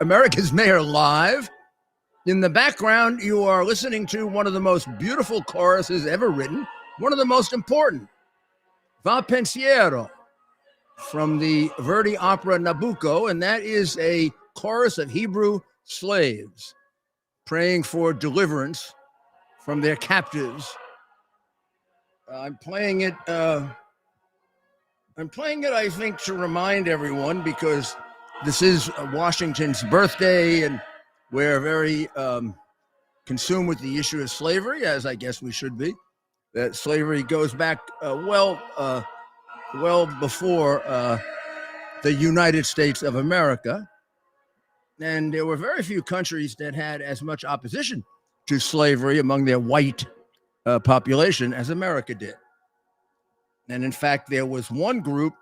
America's Mayor Live. In the background, you are listening to one of the most beautiful choruses ever written, one of the most important, Va Pensiero, from the Verdi opera Nabucco, and that is a chorus of Hebrew slaves praying for deliverance from their captives. I'm playing it, I think, to remind everyone, because this is Washington's birthday, and we're very consumed with the issue of slavery, as I guess we should be. That slavery goes back well before the United States of America. And there were very few countries that had as much opposition to slavery among their white population as America did. And in fact, there was one group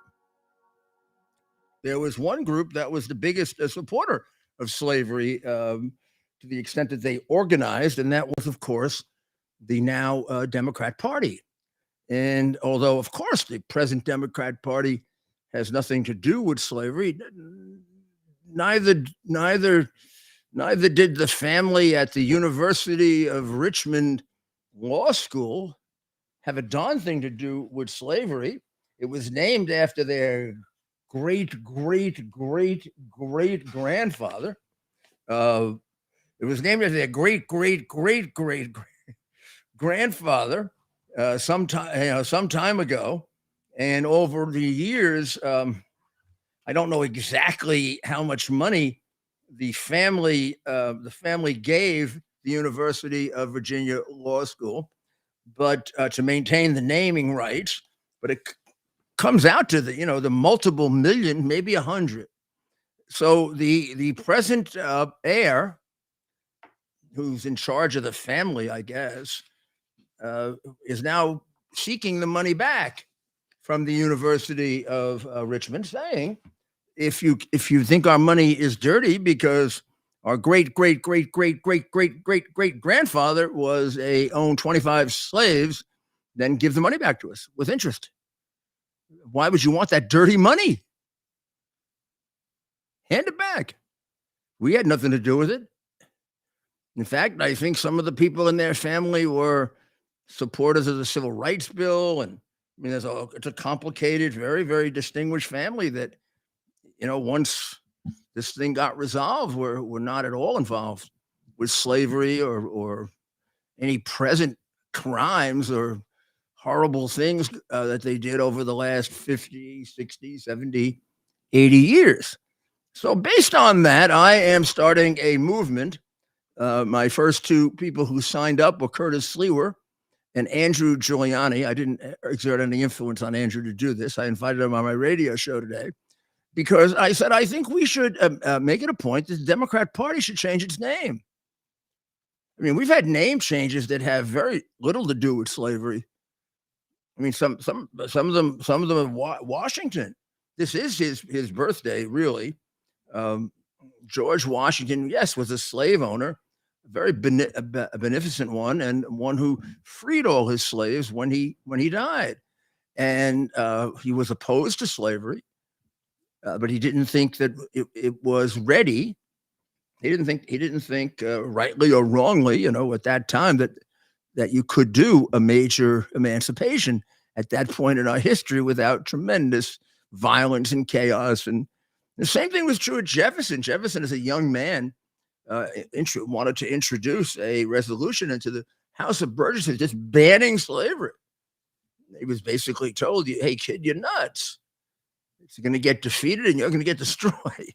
that was the biggest supporter of slavery, to the extent that they organized, and that was, of course, the now Democrat Party. And although, of course, the present Democrat Party has nothing to do with slavery, neither did the family at the University of Richmond Law School have a darn thing to do with slavery. It was named after their great grandfather. It was named after their great grandfather some time ago. And over the years, I don't know exactly how much money the family gave the University of Virginia Law School, but to maintain the naming rights. But it comes out to the multiple million, maybe 100. So the present heir, who's in charge of the family, I guess, is now seeking the money back from the University of Richmond, saying, if you think our money is dirty because our great grandfather owned 25 slaves, then give the money back to us with interest. Why would you want that dirty money? Hand it back. We had nothing to do with it. In fact, I think some of the people in their family were supporters of the Civil Rights Bill. And I mean, it's a complicated, very, very distinguished family that, once this thing got resolved, we're not at all involved with slavery or any present crimes or horrible things that they did over the last 50, 60, 70, 80 years. So based on that, I am starting a movement. My first two people who signed up were Curtis Slewer and Andrew Giuliani. I didn't exert any influence on Andrew to do this. I invited him on my radio show today because I said, I think we should make it a point that the Democrat Party should change its name. I mean, we've had name changes that have very little to do with slavery. I mean, some of them in Washington. This is his birthday, really. George Washington, yes, was a slave owner, a very beneficent one, and one who freed all his slaves when he died. And he was opposed to slavery, but he didn't think that it was ready. He didn't think rightly or wrongly, at that time that you could do a major emancipation at that point in our history without tremendous violence and chaos. And the same thing was true of Jefferson. Jefferson, as a young man, wanted to introduce a resolution into the House of Burgesses just banning slavery. He was basically told, hey, kid, you're nuts. It's going to get defeated and you're going to get destroyed.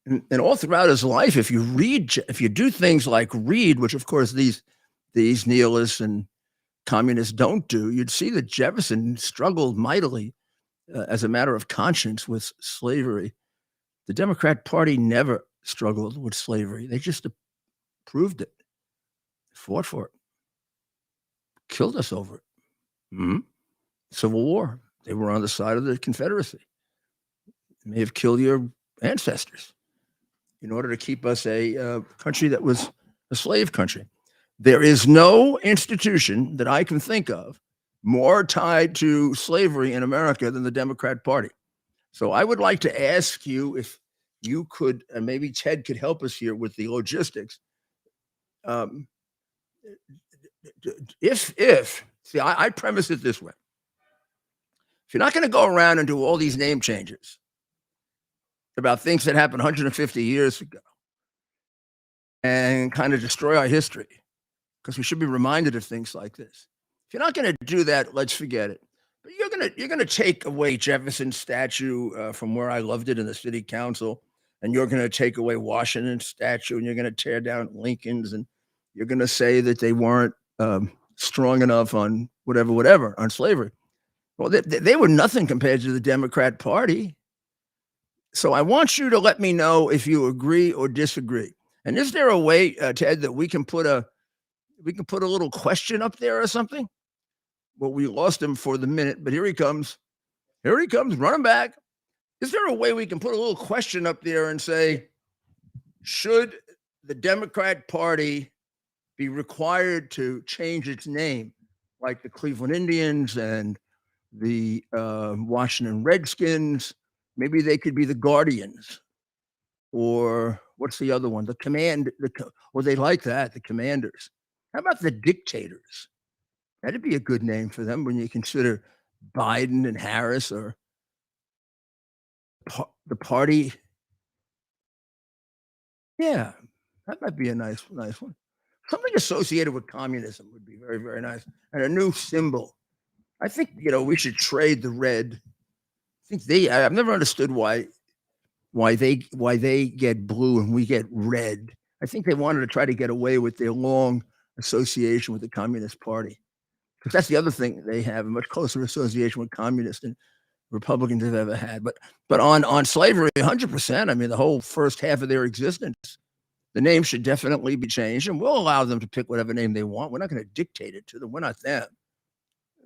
And all throughout his life, if you do things like read, which of course these nihilists and communists don't do, you'd see that Jefferson struggled mightily as a matter of conscience with slavery. The Democrat Party never struggled with slavery. They just approved it, fought for it, killed us over it. Mm-hmm. Civil War. They were on the side of the Confederacy. They may have killed your ancestors in order to keep us a country that was a slave country. There is no institution that I can think of more tied to slavery in America than the Democrat Party. So I would like to ask you, if you could, and maybe Ted could help us here with the logistics. Um, if see, I premise it this way: if you're not going to go around and do all these name changes about things that happened 150 years ago and kind of destroy our history, because we should be reminded of things like this. If you're not going to do that, let's forget it. But you're gonna take away Jefferson's statue from where I loved it in the city council, and you're going to take away Washington's statue, and you're going to tear down Lincoln's, and you're going to say that they weren't strong enough on whatever on slavery. Well, they were nothing compared to the Democrat Party. So I want you to let me know if you agree or disagree. And is there a way, Ted, that we can put a little question up there or something? Well, we lost him for the minute, but here he comes. Here he comes, running back. Is there a way we can put a little question up there and say, should the Democrat Party be required to change its name, like the Cleveland Indians and the Washington Redskins? Maybe they could be the Guardians, or what's the other one? The Command. Well, they like that, the Commanders. How about the Dictators? That'd be a good name for them when you consider Biden and Harris, or the party. Yeah, that might be a nice one. Something associated with communism would be very, very nice, and a new symbol. I think we should trade the red. I think I've never understood why they get blue and we get red. I think they wanted to try to get away with their long association with the Communist Party, because that's the other thing. They have a much closer association with communists than Republicans have ever had. But on slavery, 100%. I mean, the whole first half of their existence, the name should definitely be changed, and we'll allow them to pick whatever name they want. We're not going to dictate it to them. We're not them.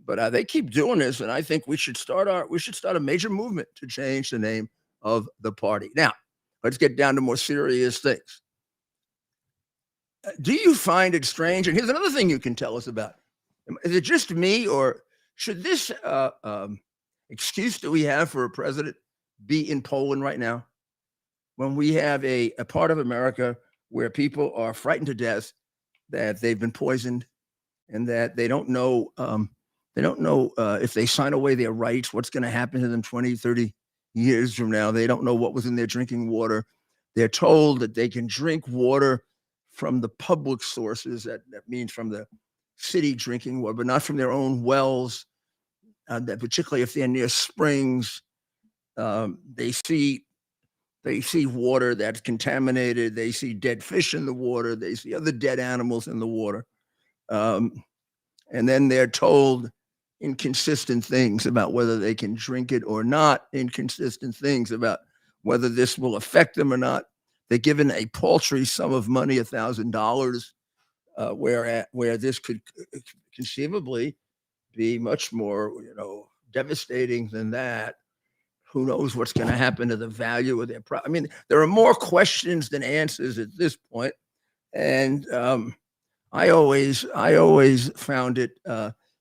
But they keep doing this, and I think we should start a major movement to change the name of the party. Now, let's get down to more serious things. Do you find it strange? And here's another thing you can tell us about. Is it just me, or should this excuse that we have for a president be in Poland right now, when we have a part of America where people are frightened to death that they've been poisoned, and that they don't know if they sign away their rights, what's going to happen to them 20, 30 years from now. They don't know what was in their drinking water. They're told that they can drink water from the public sources. That means from the city drinking water, but not from their own wells. That particularly if they're near springs, they see water that's contaminated. They see dead fish in the water. They see other dead animals in the water. And then they're told inconsistent things about whether they can drink it or not, inconsistent things about whether this will affect them or not. They're given a paltry sum of money, $1,000, where this could conceivably be much more, devastating than that. Who knows what's going to happen to the value of their I mean, there are more questions than answers at this point. And I always found it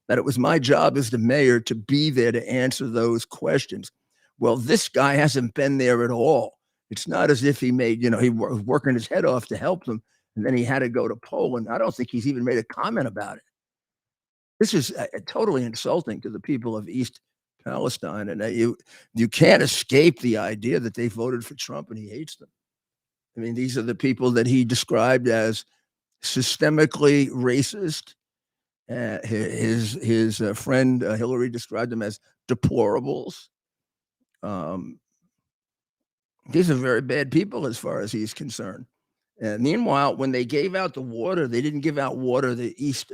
that it was my job as the mayor to be there to answer those questions. Well, this guy hasn't been there at all. It's not as if he was working his head off to help them, and then he had to go to Poland. I don't think he's even made a comment about it. This is totally insulting to the people of East Palestine, and you can't escape the idea that they voted for Trump and he hates them. I mean, these are the people that he described as systemically racist. His friend Hillary described them as deplorables. These are very bad people as far as he's concerned. And meanwhile, when they gave out the water, they didn't give out water to East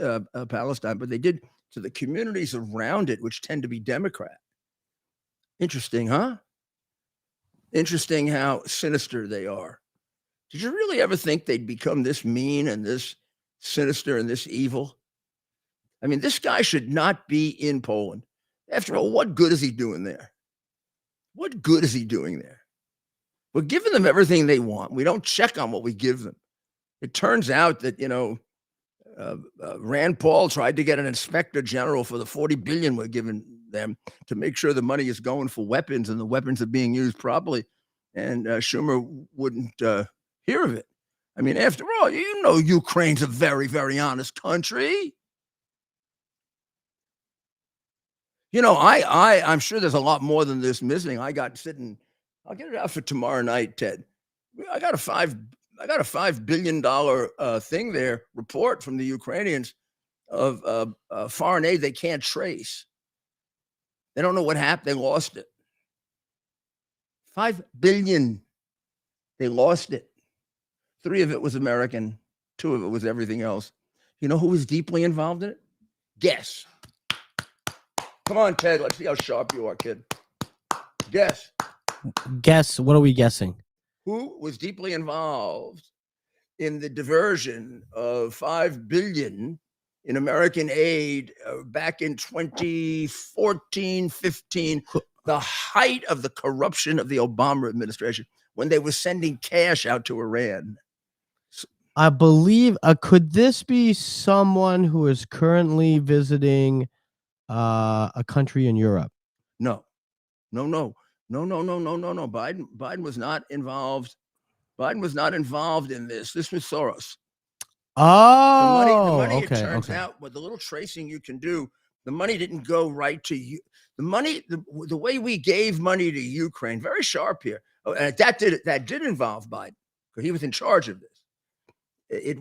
Palestine, but they did to the communities around it, which tend to be Democrat. Interesting, huh? Interesting how sinister they are. Did you really ever think they'd become this mean and this sinister and this evil? I mean, this guy should not be in Poland. After all, what good is he doing there? What good is he doing there? We're giving them everything they want. We don't check on what we give them. It turns out that, Rand Paul tried to get an inspector general for the $40 billion we're giving them to make sure the money is going for weapons and the weapons are being used properly. and Schumer wouldn't hear of it. I mean, after all, Ukraine's a very, very honest country. I'm sure there's a lot more than this missing. I'll get it out for tomorrow night, Ted. I got a $5 billion thing there, report from the Ukrainians of foreign aid they can't trace. They don't know what happened. They lost it. $5 billion. They lost it. 3 of it was American. 2 of it was everything else. You know who was deeply involved in it? Guess. Come on, Ted. Let's see how sharp you are, kid. Guess. Guess. What are we guessing? Who was deeply involved in the diversion of $5 billion in American aid back in 2014, 15, the height of the corruption of the Obama administration, when they were sending cash out to Iran? I believe, could this be someone who is currently visiting a country in Europe? No. Biden was not involved. Biden was not involved in this. This was Soros. Oh, the money okay, it turns out, with the little tracing you can do, the money didn't go right to you. The money, the way we gave money to Ukraine, very sharp here. And that did involve Biden, because he was in charge of this. It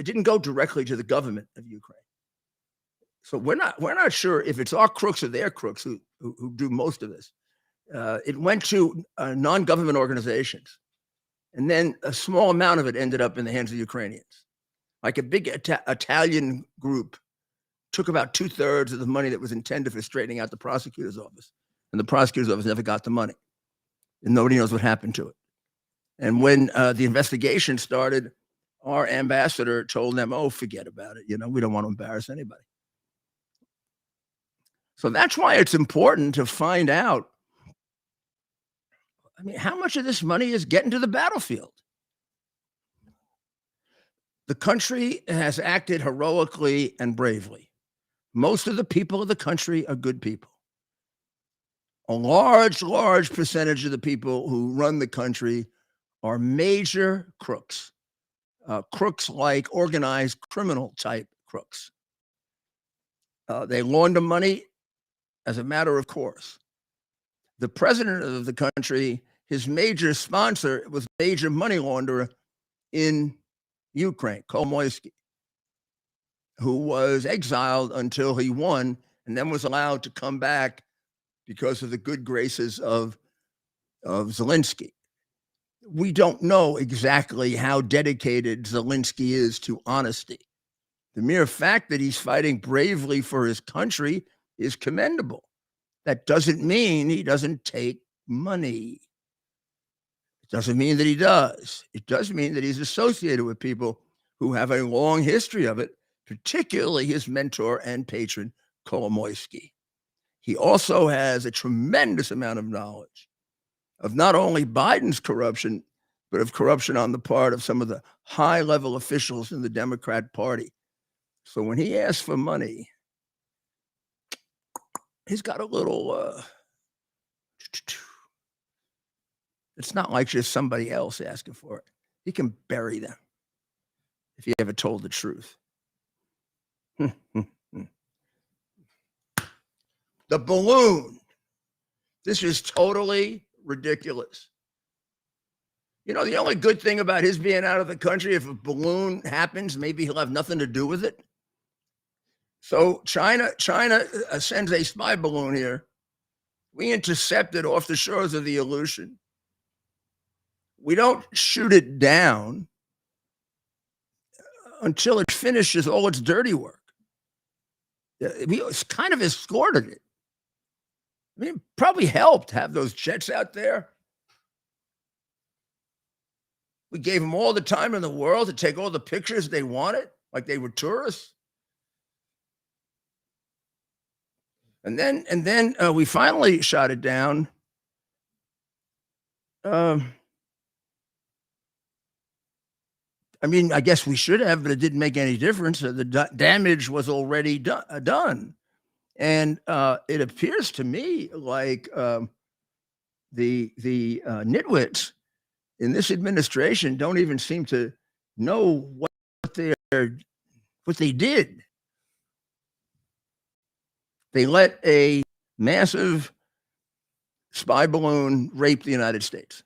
didn't go directly to the government of Ukraine. So we're not sure if it's our crooks or their crooks who do most of this. It went to non-government organizations, and then a small amount of it ended up in the hands of Ukrainians. Like a big Italian group took about 2/3 of the money that was intended for straightening out the prosecutor's office, and the prosecutor's office never got the money, and nobody knows what happened to it. And when the investigation started, our ambassador told them, "Oh, forget about it. We don't want to embarrass anybody." So that's why it's important to find out, how much of this money is getting to the battlefield. The country has acted heroically and bravely. Most of the people of the country are good people. A large, large percentage of the people who run the country are major crooks. Crooks like organized criminal type crooks. They launder money as a matter of course. The president of the country, his major sponsor, was a major money launderer in Ukraine, Kolomoisky, who was exiled until he won, and then was allowed to come back because of the good graces of Zelensky. We don't know exactly how dedicated Zelensky is to honesty. The mere fact that he's fighting bravely for his country is commendable. That doesn't mean he doesn't take money. It doesn't mean that he does. It does mean that he's associated with people who have a long history of it, particularly his mentor and patron, Kolomoisky. He also has a tremendous amount of knowledge of not only Biden's corruption, but of corruption on the part of some of the high-level officials in the Democrat Party. So when he asks for money, he's got a little, it's not like just somebody else asking for it. He can bury them if he ever told the truth. The balloon. This is totally ridiculous. The only good thing about his being out of the country, if a balloon happens, maybe he'll have nothing to do with it. So China sends a spy balloon here. We intercept it off the shores of the Aleutian. We don't shoot it down until it finishes all its dirty work. We kind of escorted it. It probably helped have those jets out there. We gave them all the time in the world to take all the pictures they wanted, like they were tourists. And then we finally shot it down. I guess we should have, but it didn't make any difference. The damage was already done. And it appears to me like the nitwits in this administration don't even seem to know what they did. They let a massive spy balloon rape the United States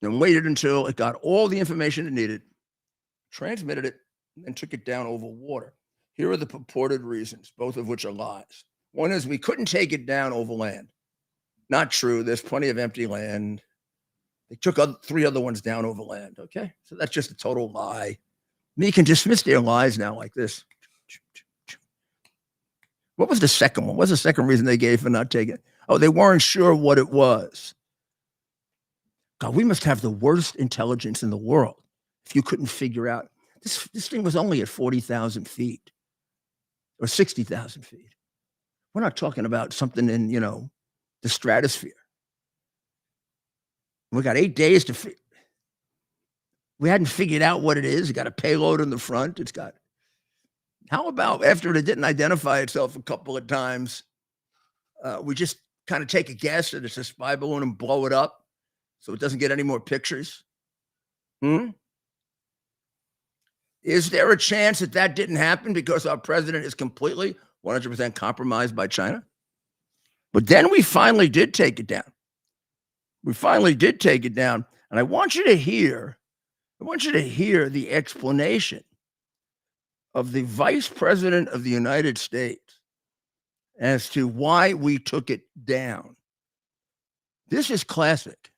and waited until it got all the information it needed, transmitted it, and took it down over water. Here are the purported reasons, both of which are lies. One is we couldn't take it down over land. Not true. There's plenty of empty land. They took 3 other ones down over land. Okay. So that's just a total lie. You can dismiss their lies now like this. What was the second one? What's the second reason they gave for not taking it? Oh, they weren't sure what it was. God, we must have the worst intelligence in the world if you couldn't figure out. This thing was only at 40,000 feet or 60,000 feet. We're not talking about something in, the stratosphere. We got 8 days to we hadn't figured out what it is. It got a payload in the front. How about after it didn't identify itself a couple of times, we just kind of take a guess that it's a spy balloon and blow it up so it doesn't get any more pictures? Is there a chance that didn't happen because our president is completely 100% compromised by China? But then we finally did take it down. And I want you to hear the explanation of the vice president of the United States as to why we took it down. This is classic.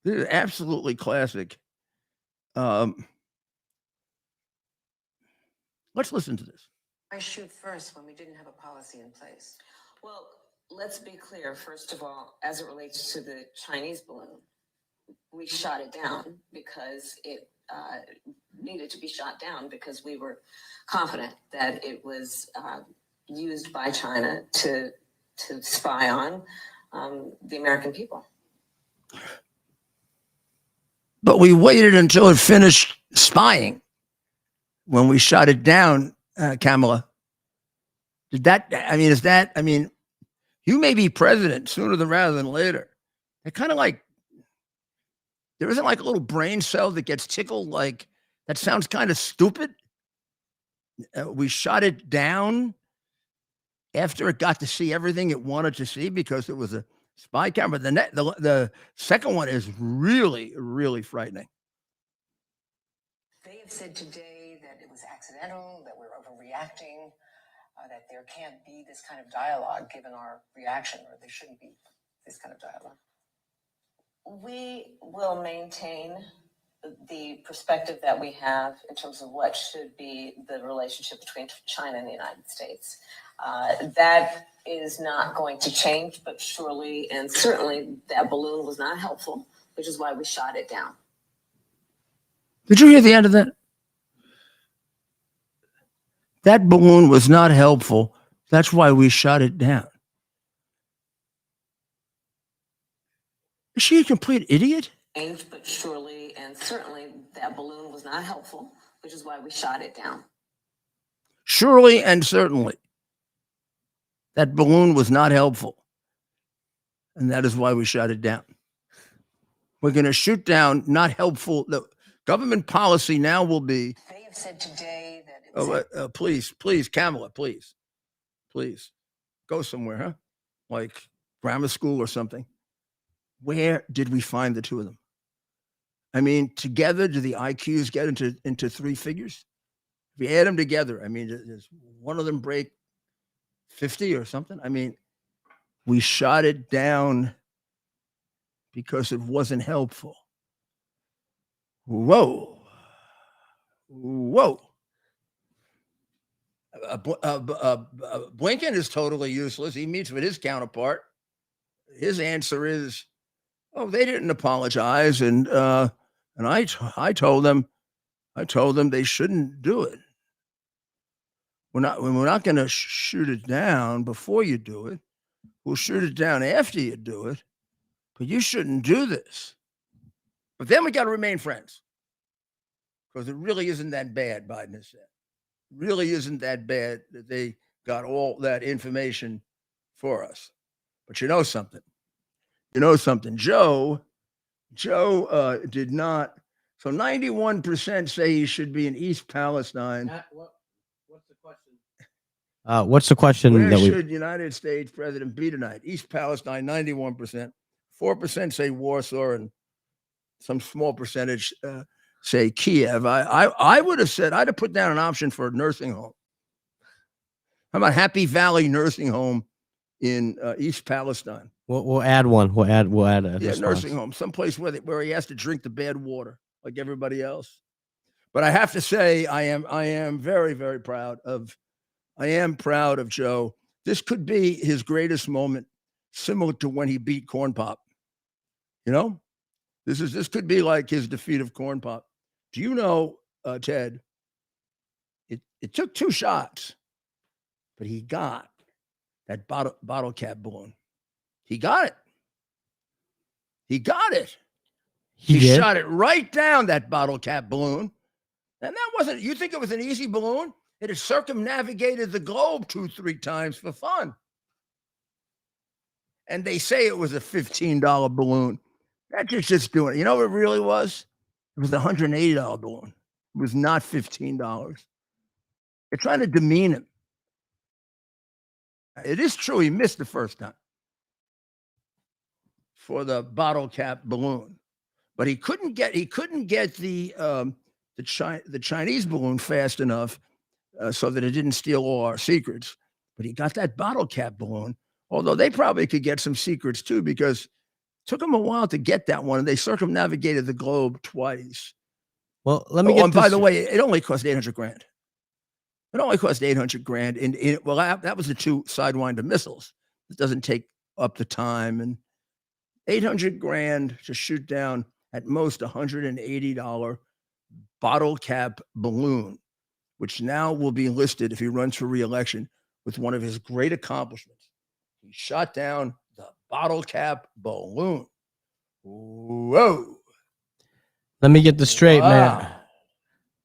This is absolutely classic. Let's listen to this. Why shoot first when we didn't have a policy in place? Well, let's be clear. First of all, as it relates to the Chinese balloon, we shot it down because it needed to be shot down because we were confident that it was used by China to spy on the American people. But we waited until it finished spying when we shot it down, Kamala. You may be president sooner rather than later. They're kind of like, there isn't like a little brain cell that gets tickled. Like, that sounds kind of stupid. We shot it down after it got to see everything it wanted to see because it was a spy camera. The second one is really, really frightening. They have said today that it was accidental, that we're overreacting, that there can't be this kind of dialogue given our reaction, or there shouldn't be this kind of dialogue. We will maintain the perspective that we have in terms of what should be the relationship between China and the United States. That is not going to change, but surely and certainly that balloon was not helpful, which is why we shot it down. Did you hear the end of that? That balloon was not helpful. That's why we shot it down. Is she a complete idiot? But surely and certainly that balloon was not helpful, which is why we shot it down. Surely and certainly that balloon was not helpful. And that is why we shot it down. We're going to shoot down not helpful. The government policy now will be. They have said today that. Please, Kamala, please. Go somewhere, huh? Like grammar school or something. Where did we find the two of them? I mean, together, do the IQs get into 3 figures? If you add them together, I mean, does one of them break 50 or something? I mean, we shot it down because it wasn't helpful. Whoa. Blinken is totally useless. He meets with his counterpart. His answer is, "Oh, they didn't apologize," and I told them they shouldn't do it. We're not going to shoot it down before you do it. We'll shoot it down after you do it, but you shouldn't do this. But then we got to remain friends because it really isn't that bad. Biden has said, it really isn't that bad that they got all that information for us. But you know something? You know something, Joe did not. So 91% say he should be in East Palestine. What's the question? What's the question Where that we? should United States president be tonight? East Palestine, 91%. 4% say Warsaw, and some small percentage say Kiev. I would have said, I'd have put down an option for a nursing home. How about Happy Valley Nursing Home in East Palestine? We'll add one. We'll add a Yeah, response. nursing home, someplace where he has to drink the bad water like everybody else. But I have to say, I am very, very proud of Joe. This could be his greatest moment, similar to when he beat Corn Pop. You know, this could be like his defeat of Corn Pop. Do you know, Ted? It took 2 shots, but he got that bottle cap balloon. He got it. He got it. He shot it right down that bottle cap balloon. And that wasn't, you think it was an easy balloon? It had circumnavigated the globe 2-3 times for fun. And they say it was a $15 balloon. That's just doing it. You know what it really was? It was a $180 balloon. It was not $15. They're trying to demean him. It is true he missed the first time for the bottle cap balloon, but he couldn't get the Chinese balloon fast enough so that it didn't steal all our secrets. But he got that bottle cap balloon, although they probably could get some secrets too, because it took them a while to get that one, and they circumnavigated the globe twice. Well, let me get and by the way, it only cost $800,000. It only cost $800,000. Well, that was the 2 Sidewinder missiles. It doesn't take up the time, and $800,000 to shoot down at most $180 bottle cap balloon, which now will be listed if he runs for re-election with one of his great accomplishments. He shot down the bottle cap balloon. Whoa. Let me get this straight, Mayor.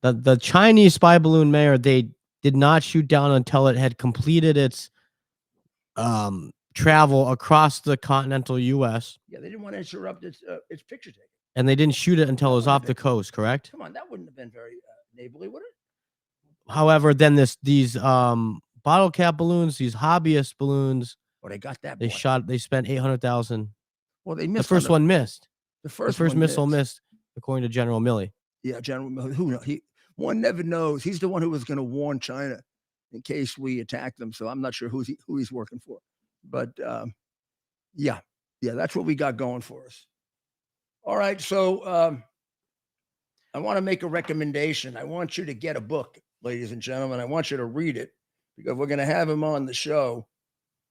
The Chinese spy balloon, Mayor, they did not shoot down until it had completed its travel across the continental U.S. Yeah, they didn't want to interrupt its picture taking. And they didn't shoot it until it was off the coast, correct? Come on, that wouldn't have been very neighborly, would it? However, then these bottle cap balloons, these hobbyist balloons, they got that. They spent $800,000. Well, they missed. The first one missed. The first missile missed, according to General Milley. Yeah, General Milley. Who knows? One never knows. He's the one who was going to warn China in case we attack them. So I'm not sure who he's working for. But yeah, that's what we got going for us. All right, so I want to make a recommendation. I want you to get a book, ladies and gentlemen. I want you to read it, because we're going to have him on the show.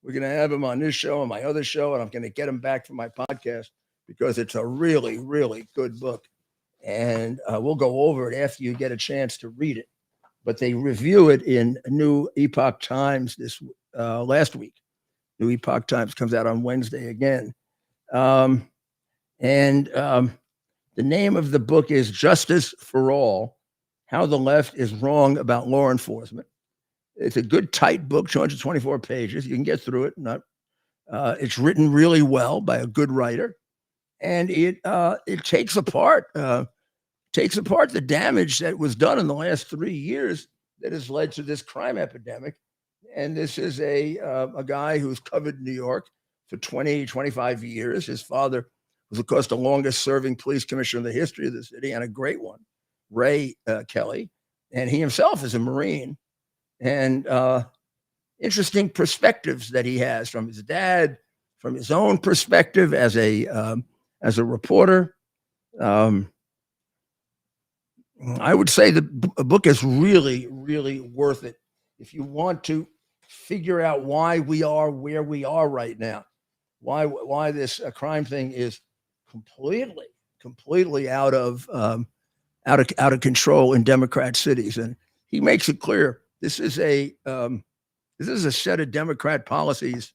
We're going to have him on this show and my other show, and I'm going to get him back for my podcast, because it's a really, really good book. And we'll go over it after you get a chance to read it. But they review it in New Epoch Times last week. New Epoch Times comes out on Wednesday again. The name of the book is Justice for All: How the Left is Wrong About Law Enforcement. It's a good, tight book, 224 pages. You can get through it. It's written really well by a good writer, and it takes apart the damage that was done in the last 3 years that has led to this crime epidemic. And this is a guy who's covered New York for 25 years. His father was, of course, the longest serving police commissioner in the history of the city, and a great one, Ray Kelly. And he himself is a Marine. And interesting perspectives that he has from his dad, from his own perspective as a reporter. I would say the book is really, really worth it if you want to figure out why we are where we are right now, why this crime thing is completely out of control in Democrat cities. And he makes it clear this is a set of Democrat policies,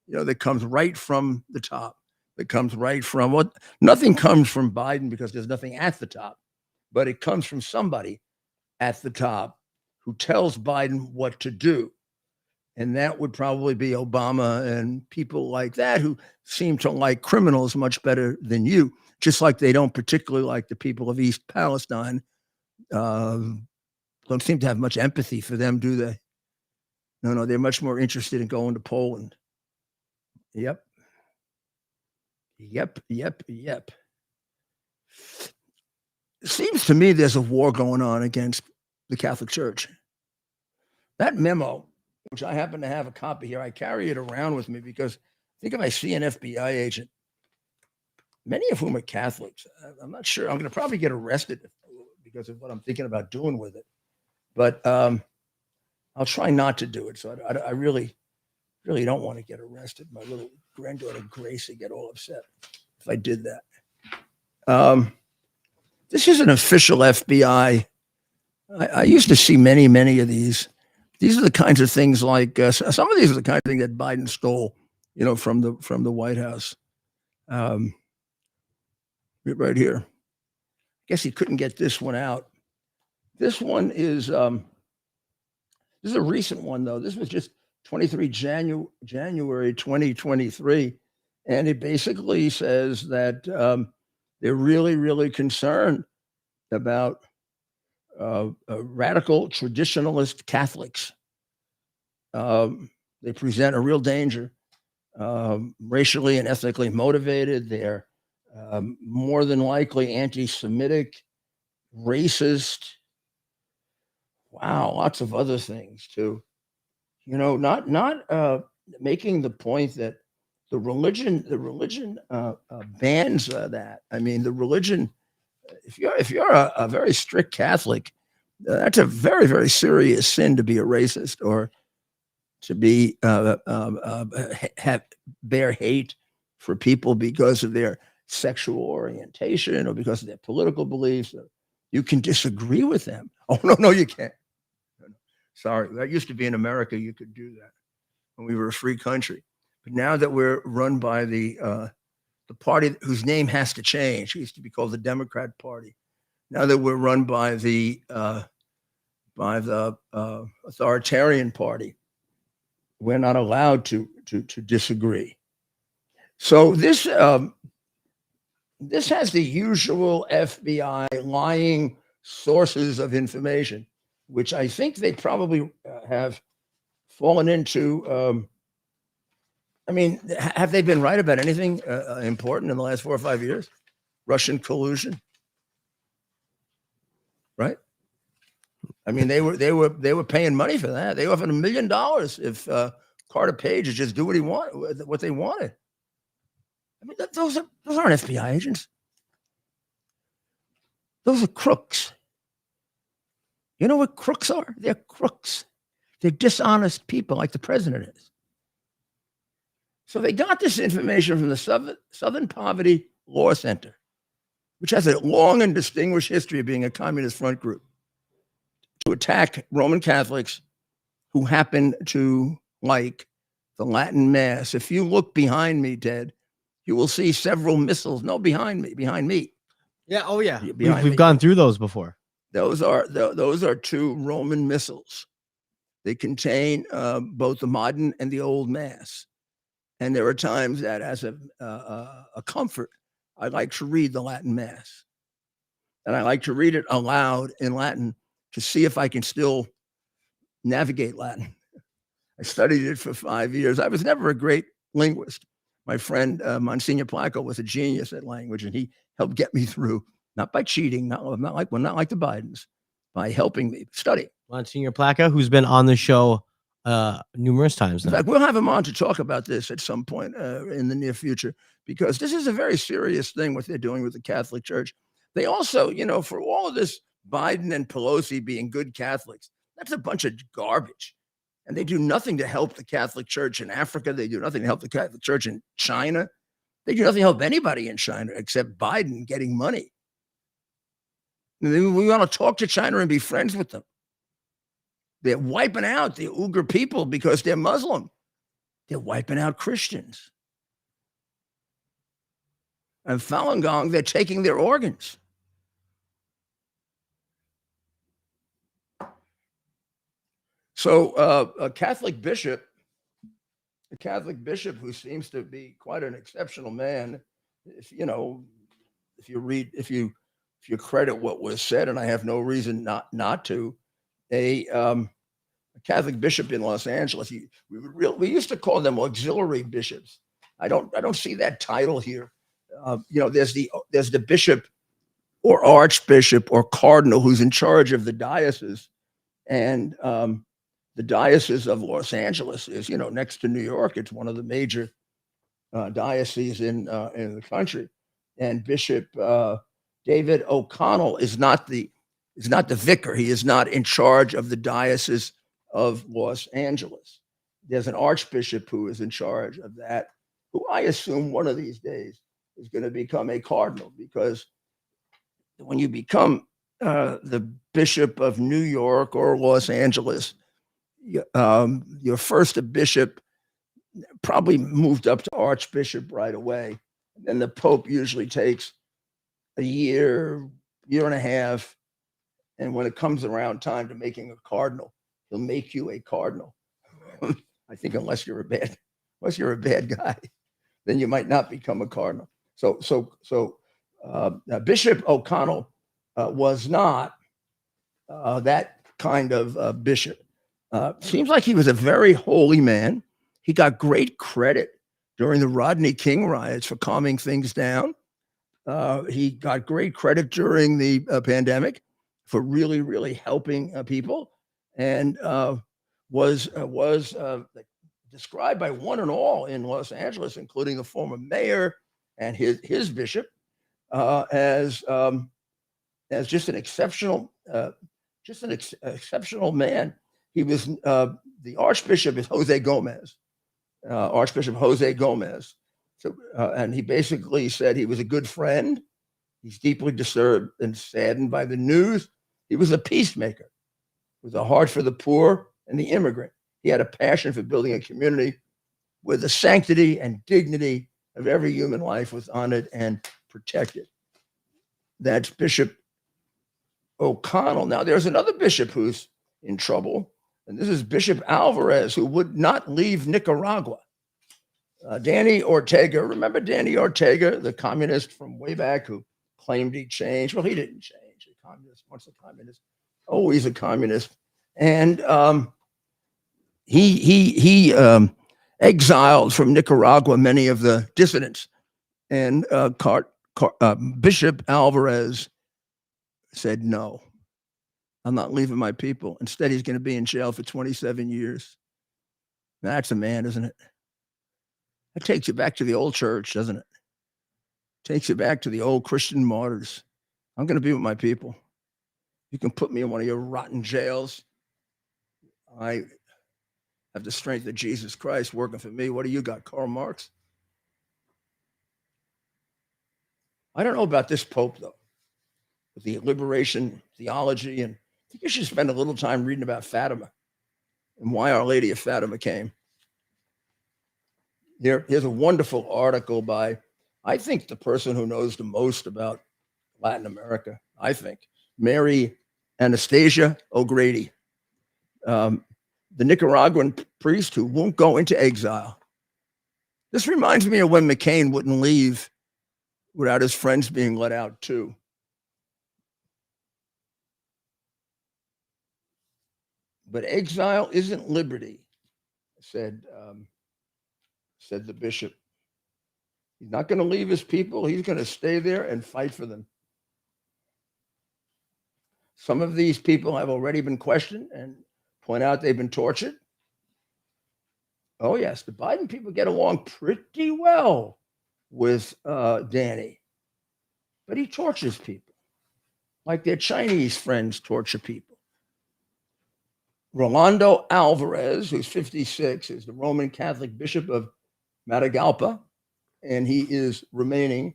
that comes right from the top. That comes right from nothing comes from Biden, because there's nothing at the top, but it comes from somebody at the top who tells Biden what to do. And that would probably be Obama and people like that who seem to like criminals much better than you, just like they don't particularly like the people of East Palestine. Don't seem to have much empathy for them, do they? No, they're much more interested in going to Poland. Yep. It seems to me there's a war going on against the Catholic Church. That memo, which I happen to have a copy here, I carry it around with me because I think if I see an FBI agent, many of whom are Catholics, I'm not sure. I'm going to probably get arrested because of what I'm thinking about doing with it. But I'll try not to do it. So I really don't want to get arrested. My little granddaughter Grace would get all upset if I did that. This is an official FBI. I used to see many of these. These are the kinds of things like some of these are the kind of thing that Biden stole, from the White House. Right here. I guess he couldn't get this one out. This one is this is a recent one though. This was just 23 January 2023, and it basically says that they're really concerned about radical traditionalist Catholics. They present a real danger, racially and ethnically motivated. They're more than likely anti-Semitic, racist. Wow, lots of other things too. Not making the point that the religion bans that. I mean, the religion. If you're a very strict Catholic, that's a very serious sin to be a racist or to be bear hate for people because of their sexual orientation or because of their political beliefs. You can disagree with them. Oh no, you can't. Sorry, that used to be in America. You could do that when we were a free country, but now that we're run by the party whose name has to change, it used to be called the Democrat Party. Now that we're run by the authoritarian party, we're not allowed to disagree. So this has the usual FBI lying sources of information, which I think they probably have fallen into. I mean, have they been right about anything important in the last 4 or 5 years? Russian collusion, right? I mean, they were paying money for that. They offered $1 million if Carter Page would just do what they wanted. I mean, those aren't FBI agents. Those are crooks. You know what crooks are? They're crooks. They're dishonest people like the president is. So they got this information from the Southern Poverty Law Center, which has a long and distinguished history of being a communist front group, to attack Roman Catholics who happen to like the Latin Mass. If you look behind me, Ted, you will see several missiles. No, behind me. Yeah. Oh, yeah. We've gone through those before. Those are 2 Roman missals. They contain both the modern and the old Mass. And there are times that, as a comfort, I like to read the Latin Mass, and I like to read it aloud in Latin to see if I can still navigate Latin. I studied it for 5 years. I was never a great linguist. My friend Monsignor Placco was a genius at language, and he helped get me through, not by cheating, not like the Bidens, by helping me study. Monsignor Placco, who's been on the show numerous times now. In fact, we'll have him on to talk about this at some point in the near future, because this is a very serious thing, what they're doing with the Catholic Church. They also, for all of this Biden and Pelosi being good Catholics, that's a bunch of garbage. And they do nothing to help the Catholic Church in Africa. They do nothing to help the Catholic Church in China. They do nothing to help anybody in China except Biden getting money. We want to talk to China and be friends with them. They're wiping out the Uyghur people because they're Muslim. They're wiping out Christians. And Falun Gong, they're taking their organs. So a Catholic bishop who seems to be quite an exceptional man, if you know, if you read, if you credit what was said, and I have no reason not to, a Catholic bishop in Los Angeles. We used to call them auxiliary bishops. I don't see that title here. There's the bishop or archbishop or cardinal who's in charge of the diocese, and the diocese of Los Angeles is next to New York. It's one of the major dioceses in the country, and Bishop David O'Connell is not the vicar. He is not in charge of the diocese of Los Angeles. There's an archbishop who is in charge of that, who I assume one of these days is going to become a cardinal, because when you become the bishop of New York or Los Angeles, your first bishop probably moved up to archbishop right away. And then the Pope usually takes a year and a half. And when it comes around time to making a cardinal, he'll make you a cardinal. I think unless you're a bad guy, then you might not become a cardinal. So Bishop O'Connell was not that kind of bishop. Seems like he was a very holy man. He got great credit during the Rodney King riots for calming things down. He got great credit during the pandemic for really, really helping people, and was described by one and all in Los Angeles, including the former mayor and his bishop, as just an exceptional man. He was the Archbishop is Jose Gomez, Archbishop Jose Gomez. So, and he basically said he was a good friend. He's deeply disturbed and saddened by the news. He was a peacemaker with a heart for the poor and the immigrant. He had a passion for building a community where the sanctity and dignity of every human life was honored and protected. That's Bishop O'Connell. Now, there's another bishop who's in trouble, and this is Bishop Alvarez, who would not leave Nicaragua. Danny Ortega, remember Danny Ortega, the communist from way back who claimed he changed? Well, he didn't change. A communist, once a communist, always a communist. And he exiled from Nicaragua many of the dissidents. And Bishop Alvarez said, no, I'm not leaving my people. Instead, he's going to be in jail for 27 years. That's a man, isn't it? That takes you back to the old church, doesn't it? Takes you back to the old Christian martyrs. I'm going to be with my people. You can put me in one of your rotten jails. I have the strength of Jesus Christ working for me. What do you got, Karl Marx? I don't know about this Pope, though, with the liberation theology. And I think you should spend a little time reading about Fatima and why Our Lady of Fatima came. Here's a wonderful article by, I think, the person who knows the most about Latin America, I think, Mary Anastasia O'Grady, the Nicaraguan priest who won't go into exile. This reminds me of when McCain wouldn't leave without his friends being let out too. But exile isn't liberty, said the bishop. He's not going to leave his people. He's going to stay there and fight for them. Some of these people have already been questioned and point out they've been tortured. Oh, yes, the Biden people get along pretty well with Danny, but he tortures people like their Chinese friends torture people. Rolando Alvarez, who's 56, is the Roman Catholic Bishop of Matagalpa, and he is remaining,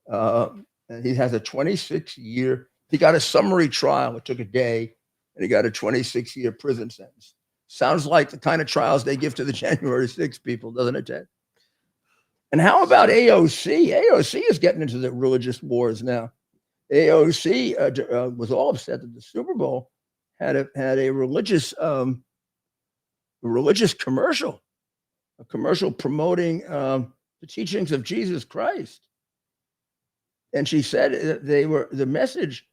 and he has a 26-year, he got a summary trial. It took a day, and he got a 26-year prison sentence. Sounds like the kind of trials they give to the January 6th people, doesn't it, Ted? And how about AOC? AOC is getting into the religious wars now. AOC was all upset that the Super Bowl had a religious religious commercial, a commercial promoting the teachings of Jesus Christ. And she said they were the message.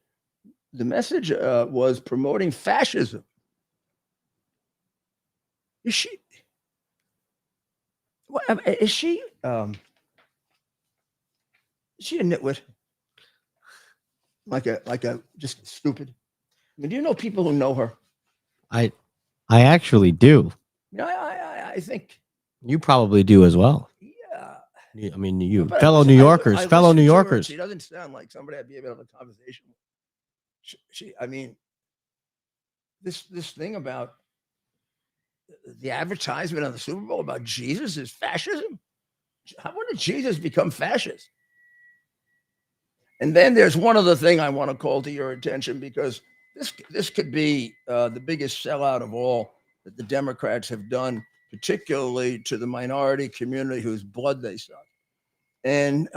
The message was promoting fascism. Is she? What is she? Is she a nitwit? Like a just stupid. I mean, do you know people who know her? I actually do. Yeah, I think. You probably do as well. Yeah. I mean, you But fellow New Yorkers, I fellow listened New to her, and Yorkers. she doesn't sound like somebody I'd be able to have a conversation with. I mean, this thing about the advertisement on the Super Bowl about Jesus is fascism. When did Jesus become fascist? And then there's one other thing I want to call to your attention, because this could be the biggest sellout of all that the Democrats have done, particularly to the minority community whose blood they suck. And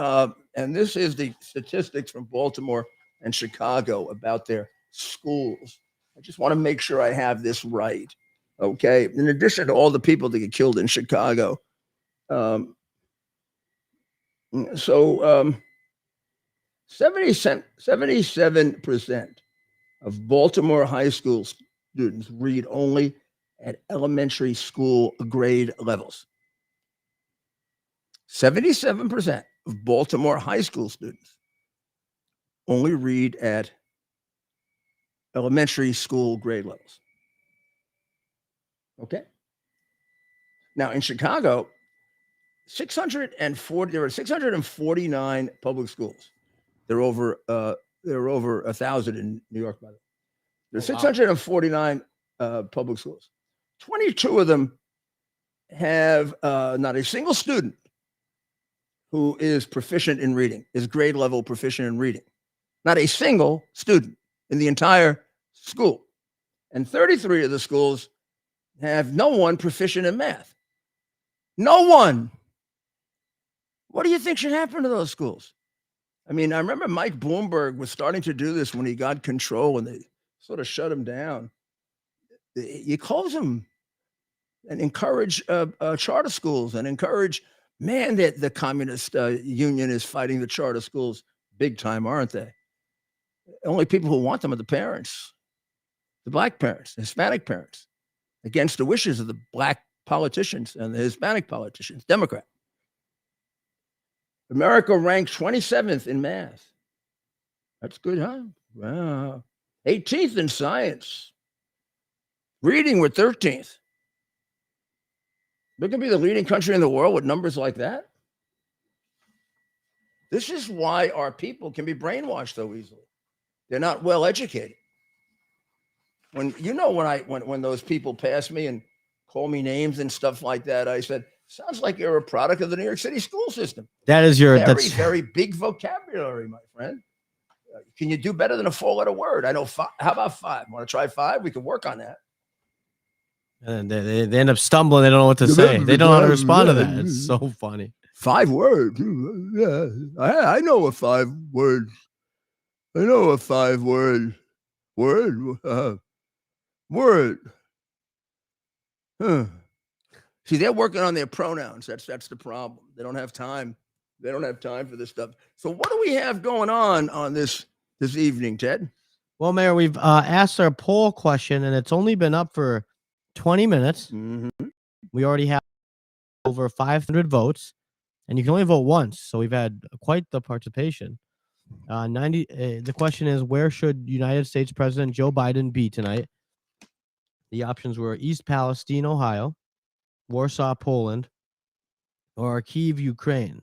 this is the statistics from Baltimore and Chicago about their schools. I just want to make sure I have this right. Okay. In addition to all the people that get killed in Chicago. 77% of Baltimore high school students read only at elementary school grade levels. 77% of Baltimore high school students only read at elementary school grade levels. Okay. Now in Chicago, there are 649 public schools. There are over 1,000 in New York, by the way. There's 649 public schools. 22 of them have not a single student who is proficient in reading, is grade level proficient in reading. Not a single student in the entire school. And 33 of the schools have no one proficient in math. No one. What do you think should happen to those schools? I mean, I remember Mike Bloomberg was starting to do this when he got control and they sort of shut him down. You close them and encourage charter schools and encourage, man, that the Communist Union is fighting the charter schools big time, aren't they? Only people who want them are the parents, the black parents, the Hispanic parents, against the wishes of the black politicians and the Hispanic politicians, Democrat. America ranks 27th in math. That's good, huh? Wow. 18th in science. Reading, we're 13th. We're going to be the leading country in the world with numbers like that. This is why our people can be brainwashed so easily. They're not well educated. When those people pass me and call me names and stuff like that, I said, sounds like you're a product of the New York City school system. That is very big vocabulary, my friend. Can you do better than a 4-letter word? I know 5. How about 5? Want to try 5? We can work on that. And they end up stumbling. They don't know what to say. They don't know how to respond to that. It's so funny. 5 words. Yeah, I know a 5 words. I know a 5 word word. Huh. See, they're working on their pronouns. That's the problem. They don't have time. They don't have time for this stuff. So what do we have going on this evening, Ted? Well, Mayor, we've asked our poll question, and it's only been up for 20 minutes. Mm-hmm. We already have over 500 votes, and you can only vote once. So we've had quite the participation. The question is, where should United States President Joe Biden be tonight? The options were East Palestine, Ohio, Warsaw, Poland, or Kyiv, Ukraine.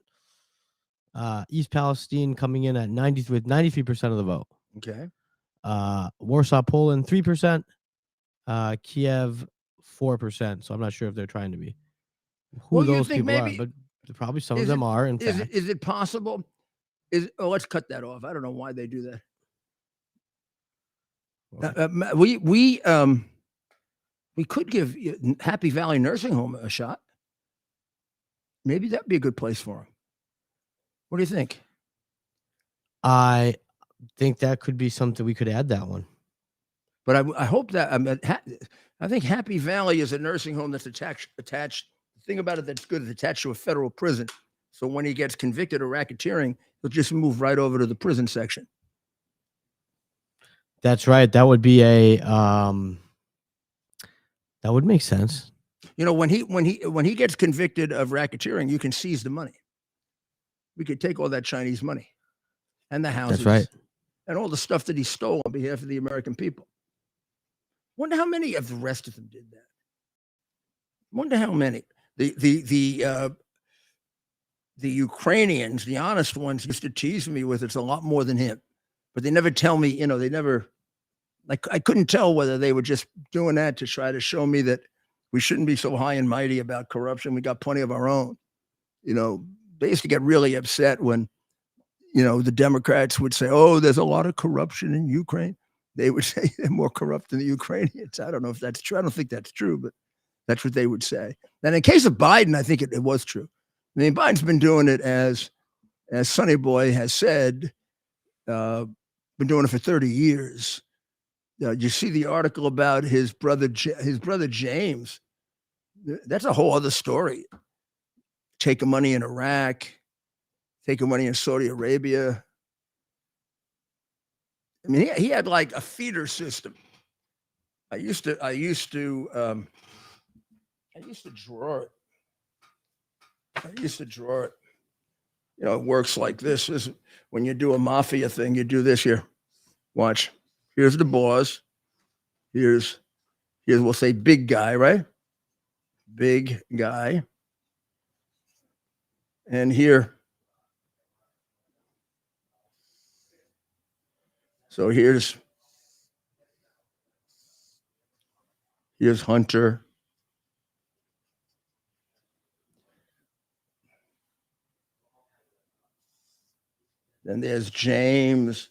East Palestine coming in at 93% of the vote. Okay. Warsaw, Poland, 3%. Kiev, 4%. So I'm not sure if they're trying to be who those people are, but probably some of them are. In fact, is it possible? Let's cut that off. I don't know why they do that. We could give Happy Valley Nursing Home a shot. Maybe that'd be a good place for them. What do you think? I think that could be something we could add that one. But I hope that I think Happy Valley is a nursing home that's attached. The thing about it that's good is attached to a federal prison. So when he gets convicted of racketeering, he'll just move right over to the prison section. That's right. That would be a that would make sense. You know, when he gets convicted of racketeering, you can seize the money. We could take all that Chinese money and the houses, That's right. and all the stuff that he stole on behalf of the American people. Wonder how many of the rest of them did that. Wonder how many. The Ukrainians, the honest ones, used to tease me with it's a lot more than him, but they never tell me. You know, they never. Like I couldn't tell whether they were just doing that to try to show me that we shouldn't be so high and mighty about corruption. We got plenty of our own. You know, they used to get really upset when, you know, the Democrats would say, "Oh, there's a lot of corruption in Ukraine." They would say they're more corrupt than the Ukrainians. I don't know if that's true. I don't think that's true, but that's what they would say. And in case of Biden, I think it was true. I mean, Biden's been doing it as Sonny Boy has said, been doing it for 30 years. You see the article about his brother James. That's a whole other story. Taking money in Iraq, taking money in Saudi Arabia. I mean, he had like a feeder system. I used to draw it. You know, it works like this. This is when you do a mafia thing, you do this here. Watch. Here's the boss. Here's we'll say big guy, right? Big guy. And here. So here's Hunter. Then there's James.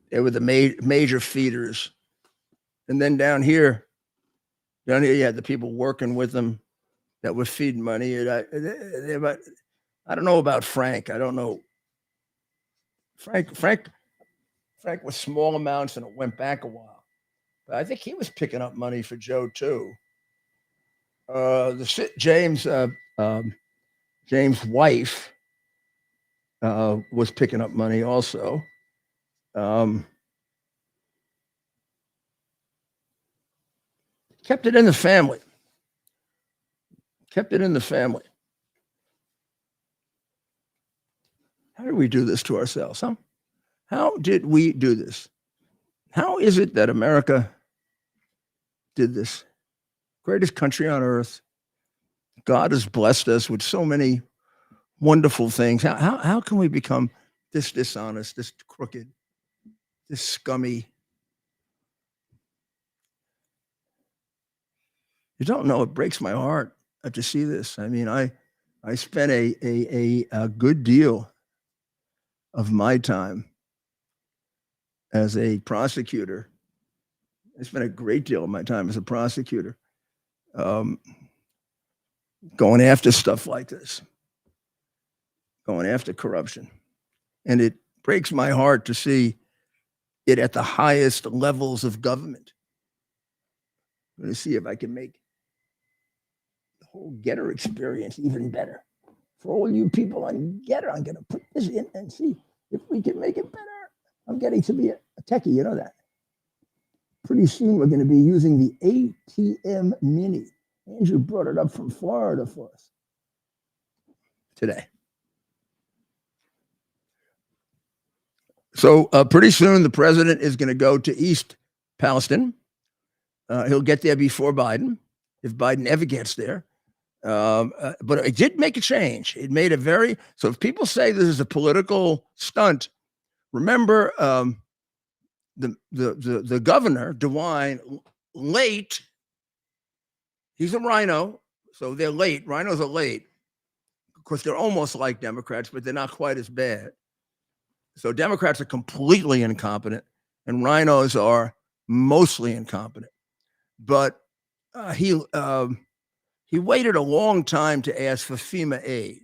They were the major feeders. And then down here, you had the people working with them that were feeding money. I don't know about Frank. I don't know. Frank was small amounts and it went back a while. But I think he was picking up money for Joe too. James' wife was picking up money also. Kept it in the family. How did we do this to ourselves, huh? How did we do this? How is it that America did this? Greatest country on earth. God has blessed us with so many wonderful things. How can we become this dishonest, this crooked, this scummy? You don't know. It breaks my heart to see this. I mean, I spent a good deal of my time as a prosecutor. I spent a great deal of my time as a prosecutor going after stuff like this, going after corruption. And it breaks my heart to see it at the highest levels of government. I'm going to see if I can make the whole Getter experience even better. For all you people on Getter, I'm going to put this in and see if we can make it better. I'm getting to be a techie, you know that. Pretty soon we're going to be using the ATM Mini. Andrew brought it up from Florida for us today. So pretty soon the president is going to go to East Palestine. He'll get there before Biden, if Biden ever gets there. But it did make a change. It made so if people say this is a political stunt, remember the governor, DeWine, late. He's a rhino, so they're late. Rhinos are late. Of course, they're almost like Democrats, but they're not quite as bad. So Democrats are completely incompetent, and rhinos are mostly incompetent. But he waited a long time to ask for FEMA aid.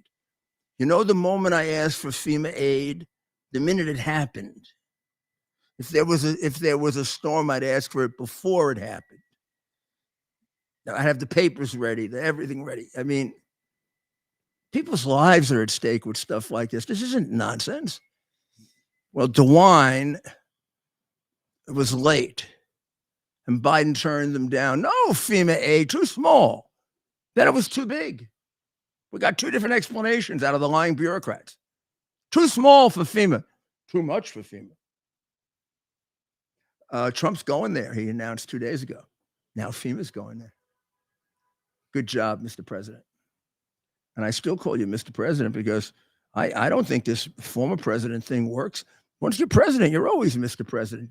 You know, the moment I asked for FEMA aid, the minute it happened. If there was a storm, I'd ask for it before it happened. I'd have the papers ready, everything ready. I mean, people's lives are at stake with stuff like this. This isn't nonsense. Well, DeWine was late, and Biden turned them down. No, FEMA aid, too small. Then it was too big. We got two different explanations out of the lying bureaucrats. Too small for FEMA, too much for FEMA. Trump's going there, he announced 2 days ago. Now FEMA's going there. Good job, Mr. President. And I still call you Mr. President because I don't think this former president thing works. Once you're president, you're always Mr. President.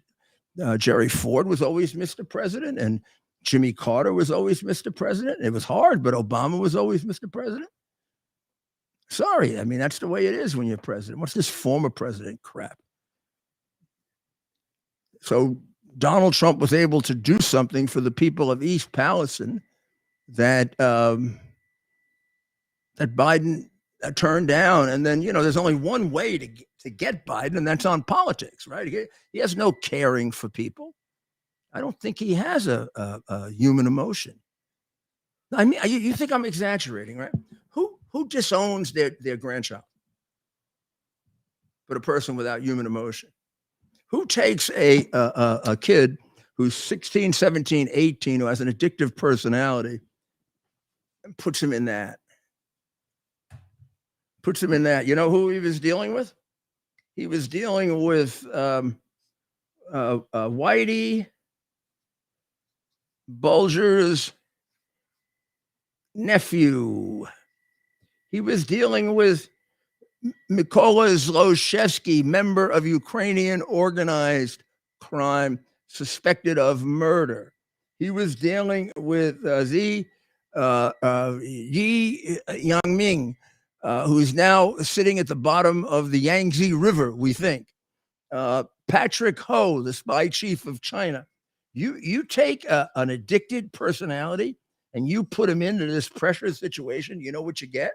Jerry Ford was always Mr. President, and Jimmy Carter was always Mr. President. It was hard, but Obama was always Mr. President. Sorry, I mean, that's the way it is when you're president. What's this former president crap? So Donald Trump was able to do something for the people of East Palestine that that Biden turned down. And then, you know, there's only one way to get Biden, and that's on politics, right? He has no caring for people. I don't think he has a human emotion. I mean, you think I'm exaggerating, right? Who disowns their grandchild? But a person without human emotion. Who takes a kid who's 16, 17, 18, who has an addictive personality and puts him in that? Puts him in that. You know who he was dealing with? He was dealing with Whitey Bulger's nephew. He was dealing with Mykola Zlochevsky, member of Ukrainian organized crime, suspected of murder. He was dealing with Yi Yangming, who's now sitting at the bottom of the Yangtze River, we think. Patrick Ho, the spy chief of China. You take an addicted personality and you put him into this pressure situation, you know what you get?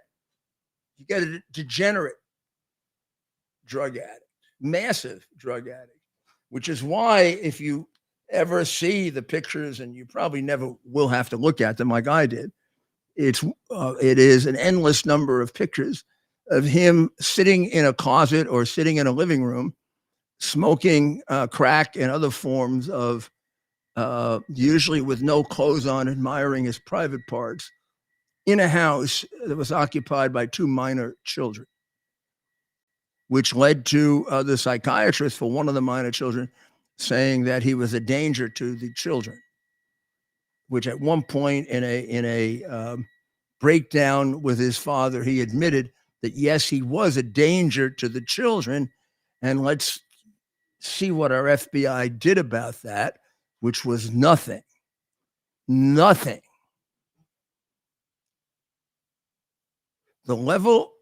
You get a degenerate drug addict, massive drug addict, which is why if you ever see the pictures, and you probably never will have to look at them like I did, it is an endless number of pictures of him sitting in a closet or sitting in a living room, smoking crack and other forms of, usually with no clothes on, admiring his private parts, in a house that was occupied by two minor children, which led to the psychiatrist for one of the minor children saying that he was a danger to the children, which at one point in a breakdown with his father, he admitted that, yes, he was a danger to the children. And let's see what our FBI did about that, which was nothing. Nothing. The level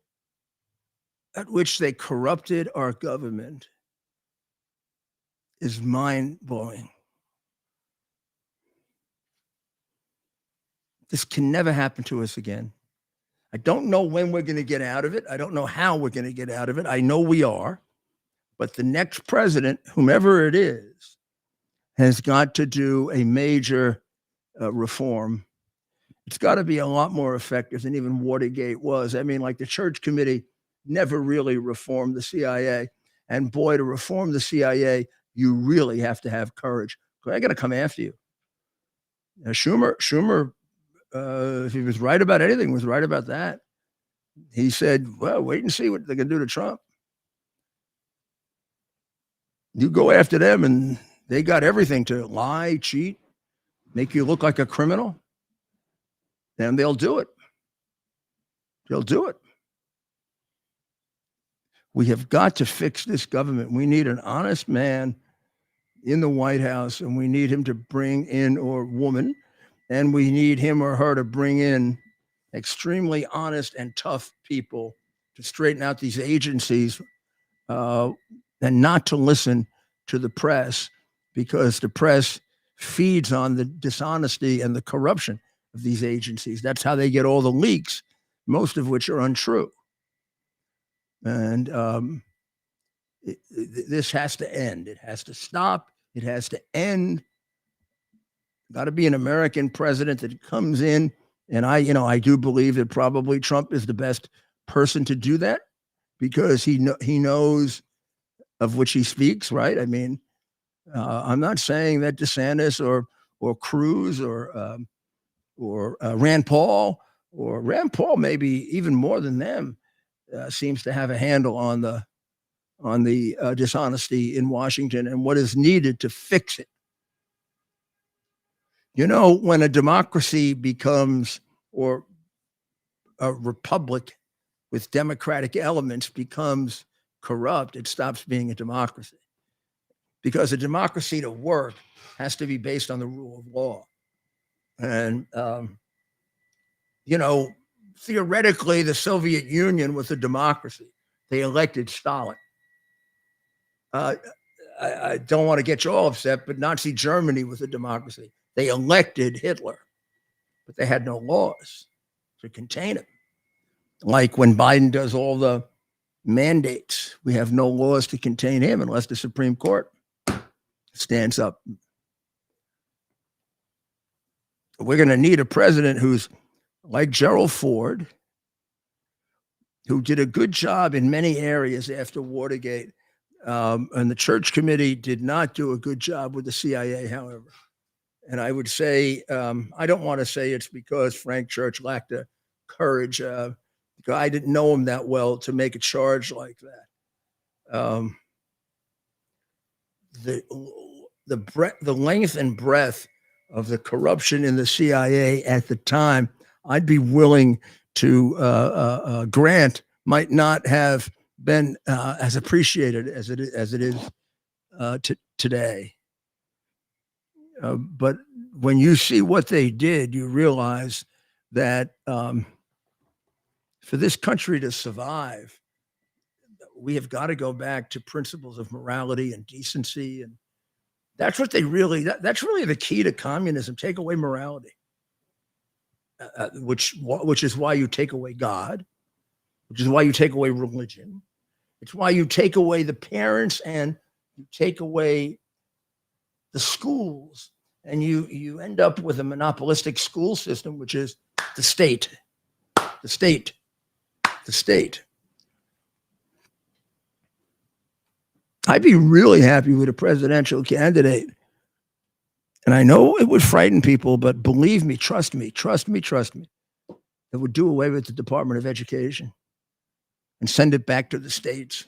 at which they corrupted our government is mind-blowing. This can never happen to us again. I don't know when we're going to get out of it. I don't know how we're going to get out of it. I know we are. But the next president, whomever it is, has got to do a major reform. It's got to be a lot more effective than even Watergate was. I mean, like the Church Committee never really reformed the CIA. And boy, to reform the CIA, you really have to have courage. I got to come after you. Schumer, if he was right about anything, was right about that. He said, well, wait and see what they're going to do to Trump. You go after them, and they got everything to lie, cheat, make you look like a criminal. Then they'll do it. They'll do it. We have got to fix this government. We need an honest man in the White House, and we need him to bring in, or woman, and we need him or her to bring in extremely honest and tough people to straighten out these agencies, and not to listen to the press, because the press feeds on the dishonesty and the corruption of these agencies. That's how they get all the leaks, most of which are untrue. And this has to end. It has to stop. It has to end. Got to be an American president that comes in. And I do believe that probably Trump is the best person to do that because he knows of which he speaks, right? I mean, I'm not saying that DeSantis or Cruz or Rand Paul maybe even more than them seems to have a handle on the dishonesty in Washington and what is needed to fix it. When a democracy becomes, or a republic with democratic elements becomes corrupt, it stops being a democracy. Because a democracy to work has to be based on the rule of law. And, theoretically, the Soviet Union was a democracy. They elected Stalin. I don't want to get you all upset, but Nazi Germany was a democracy. They elected Hitler, but they had no laws to contain him. Like when Biden does all the mandates, we have no laws to contain him unless the Supreme Court stands up. We're going to need a president who's like Gerald Ford, who did a good job in many areas after Watergate. And the Church Committee did not do a good job with the CIA, however. And I would say, I don't want to say it's because Frank Church lacked the courage. Because I didn't know him that well to make a charge like that. The length and breadth of the corruption in the CIA at the time, I'd be willing to grant might not have been as appreciated as it is today. But when you see what they did, you realize that for this country to survive, we have got to go back to principles of morality and decency. And that's what that's really the key to communism. Take away morality, which is why you take away God, which is why you take away religion. It's why you take away the parents and you take away the schools, and you end up with a monopolistic school system, which is the state. I'd be really happy with a presidential candidate. And I know it would frighten people, but believe me, trust me, it would do away with the Department of Education and send it back to the states.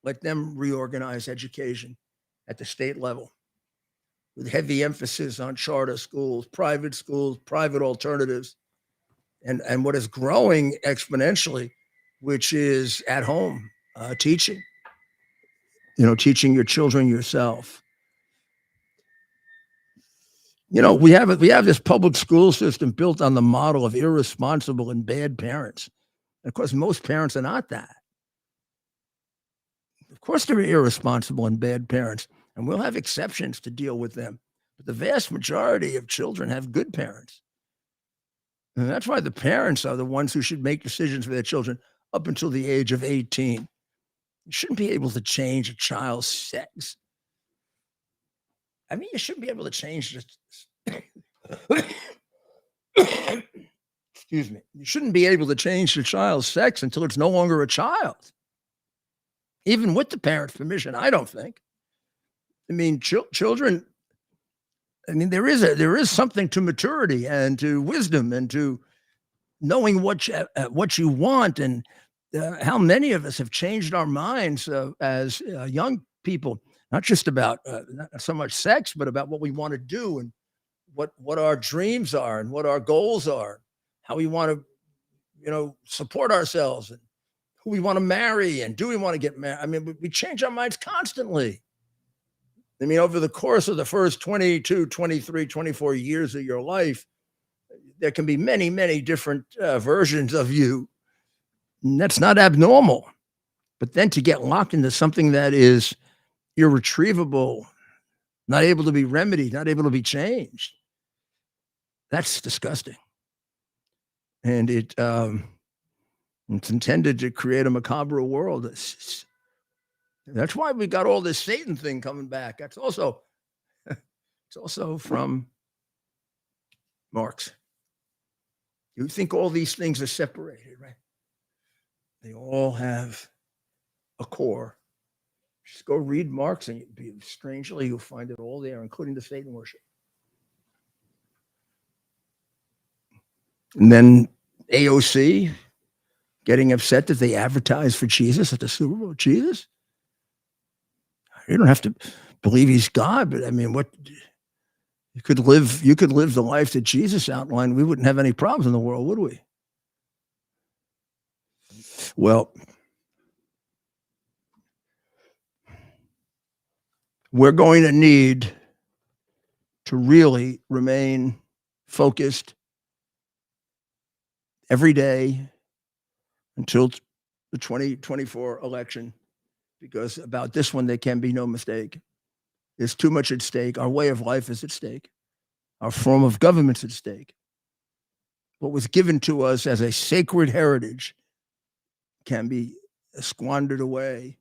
Let them reorganize education at the state level with heavy emphasis on charter schools, private alternatives, and what is growing exponentially, which is at home teaching. Teaching your children yourself. We have this public school system built on the model of irresponsible and bad parents. And of course, most parents are not that. Of course, they're irresponsible and bad parents, and we'll have exceptions to deal with them. But the vast majority of children have good parents. And that's why the parents are the ones who should make decisions for their children up until the age of 18. You shouldn't be able to change a child's sex. I mean, you shouldn't be able to change excuse me. You shouldn't be able to change the child's sex until it's no longer a child. Even with the parent's permission, I don't think. I mean, children, I mean, there is something to maturity and to wisdom and to knowing what you want, and how many of us have changed our minds as young people, not just about not so much sex, but about what we want to do and what our dreams are and what our goals are, how we want to, support ourselves and who we want to marry and do we want to get married. I mean, we change our minds constantly. I mean, over the course of the first 22, 23, 24 years of your life, there can be many, many different versions of you. And that's not abnormal. But then to get locked into something that is irretrievable, not able to be remedied, not able to be changed, that's disgusting. And It's intended to create a macabre world. That's why we got all this Satan thing coming back. It's also from Marx. You think all these things are separated, right? They all have a core. Just go read Marx, and strangely, you'll find it all there, including the Satan worship. And then AOC getting upset that they advertise for Jesus at the Super Bowl. Jesus? You don't have to believe he's God, but I mean, what you could live the life that Jesus outlined. We wouldn't have any problems in the world, would we? Well, we're going to need to really remain focused every day until the 2024 election, because about this one, there can be no mistake. There's too much at stake. Our way of life is at stake. Our form of government's at stake. What was given to us as a sacred heritage can be squandered away,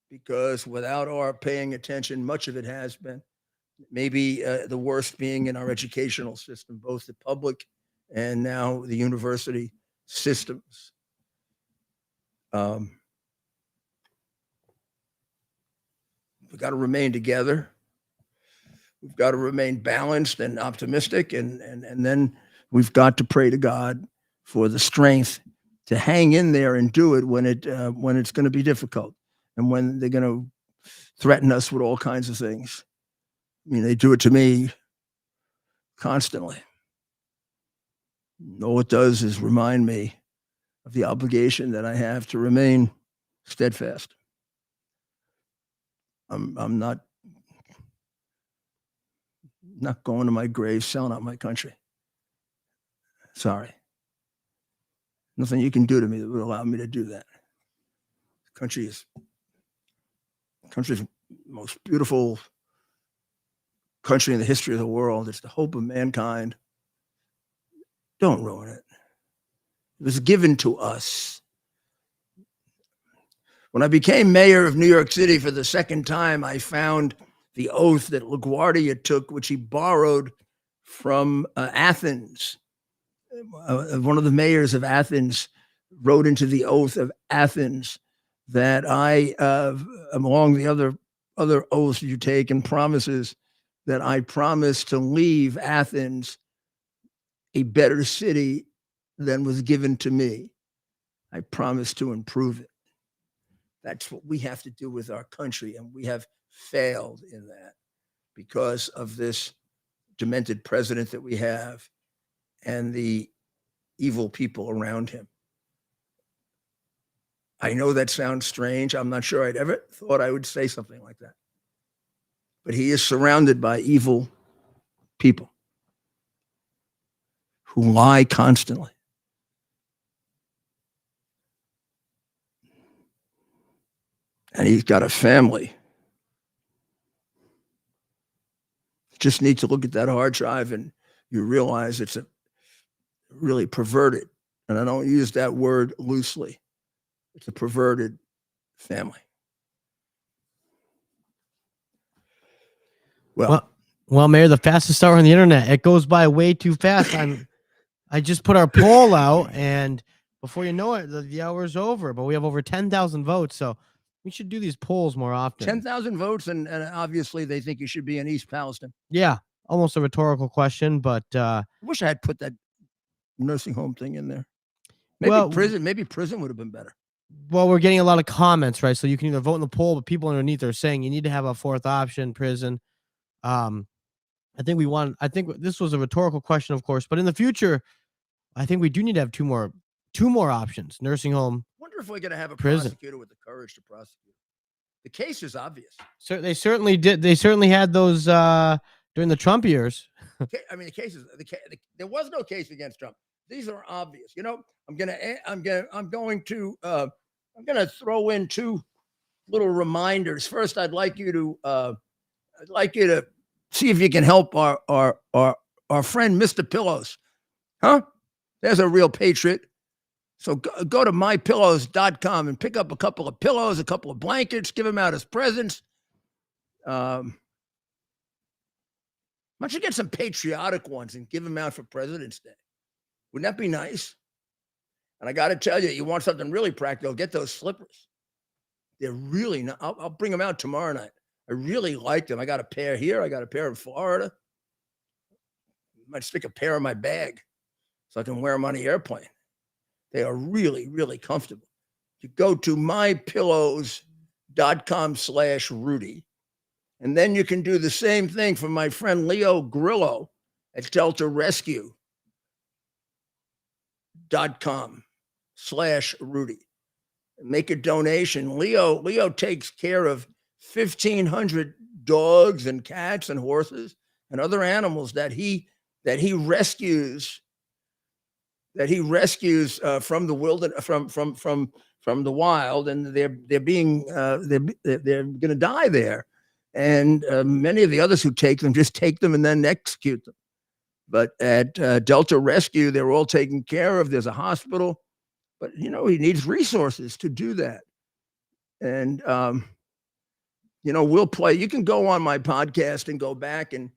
because without our paying attention, much of it has been. Maybe the worst being in our educational system, both the public and now the university systems. We've got to remain together. We've got to remain balanced and optimistic, and then we've got to pray to God for the strength to hang in there and do it when it's going to be difficult, and when they're going to threaten us with all kinds of things. I mean, they do it to me constantly. All it does is remind me of the obligation that I have to remain steadfast. I'm not going to my grave selling out my country. Sorry. Nothing you can do to me that would allow me to do that. The country's the most beautiful country in the history of the world. It's the hope of mankind. Don't ruin it. It was given to us. When I became mayor of New York City for the second time, I found the oath that LaGuardia took, which he borrowed from Athens. One of the mayors of Athens wrote into the oath of Athens that I, among the other oaths you take and promises, that I promise to leave Athens a better city than was given to me. I promise to improve it. That's what we have to do with our country, and we have failed in that because of this demented president that we have and the evil people around him. I know that sounds strange. I'm not sure I'd ever thought I would say something like that. But he is surrounded by evil people who lie constantly. And he's got a family. Just need to look at that hard drive and you realize it's a really perverted, and I don't use that word loosely. It's a perverted family. Well, Mayor, the fastest hour on the internet. It goes by way too fast. I just put our poll out, and before you know it, the hour's over. But we have over 10,000 votes, so we should do these polls more often. 10,000 votes, and obviously they think you should be in East Palestine. Yeah, almost a rhetorical question, but I wish I had put that nursing home thing in there. Maybe prison would have been better. Well, we're getting a lot of comments, right? So you can either vote in the poll, but people underneath are saying you need to have a fourth option, prison. I think this was a rhetorical question, of course, but in the future, I think we do need to have two more options: nursing home. Wonder if we're going to have a prison. Prosecutor with the courage to prosecute. The case is obvious. So they certainly did. They certainly had those during the Trump years. I mean, there was no case against Trump. These are obvious. You know, I'm going to throw in two little reminders. First, I'd like you to see if you can help our friend Mr. Pillows. Huh? There's a real patriot So go to mypillows.com and pick up a couple of pillows, a couple of blankets, give them out as presents. Why don't you get some patriotic ones and give them out for President's Day? Wouldn't that be nice? And I got to tell you, you want something really practical, get those slippers. They're really not, I'll bring them out tomorrow night. I really like them. I got a pair here. I got a pair in Florida. Might stick a pair in my bag so I can wear them on the airplane. They are really, really comfortable. You go to mypillows.com/Rudy. And then you can do the same thing for my friend Leo Grillo at deltarescue.com/Rudy. Make a donation. Leo takes care of 1,500 dogs and cats and horses and other animals that he rescues from the wilderness, from the wild, and they're going to die there. And many of the others who take them just take them and then execute them. But at Delta Rescue, they're all taken care of. There's a hospital, but he needs resources to do that. And we'll play. You can go on my podcast and go back, and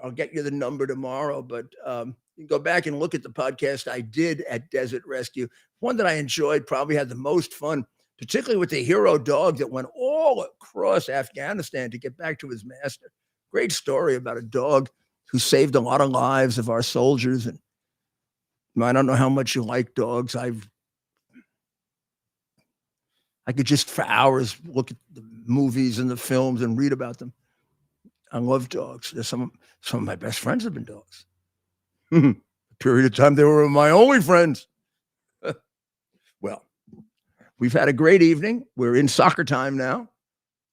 I'll get you the number tomorrow. But you can go back and look at the podcast I did at Desert Rescue. One that I enjoyed, probably had the most fun, particularly with the hero dog that went all across Afghanistan to get back to his master. Great story about a dog who saved a lot of lives of our soldiers. And I don't know how much you like dogs. I could just for hours look at the movies and the films and read about them. I love dogs. There's some of my best friends have been dogs. A period of time they were my only friends. Well, we've had a great evening. We're in soccer time now.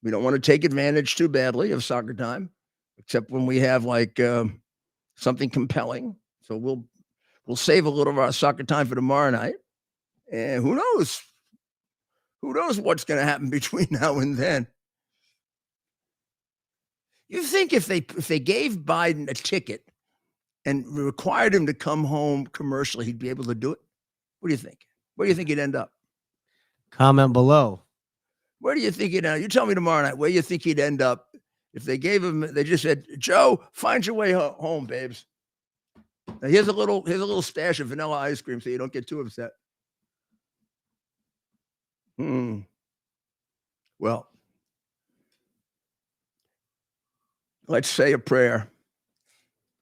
We don't want to take advantage too badly of soccer time, except when we have something compelling. So we'll save a little of our soccer time for tomorrow night. And who knows? Who knows what's going to happen between now and then? You think if they gave Biden a ticket and required him to come home commercially, he'd be able to do it? What do you think? Where do you think he'd end up? Comment below. Where do you think he'd end up? You tell me tomorrow night where you think he'd end up if they gave him, they just said, Joe, find your way home, babes. Now here's a little stash of vanilla ice cream so you don't get too upset. Well, let's say a prayer.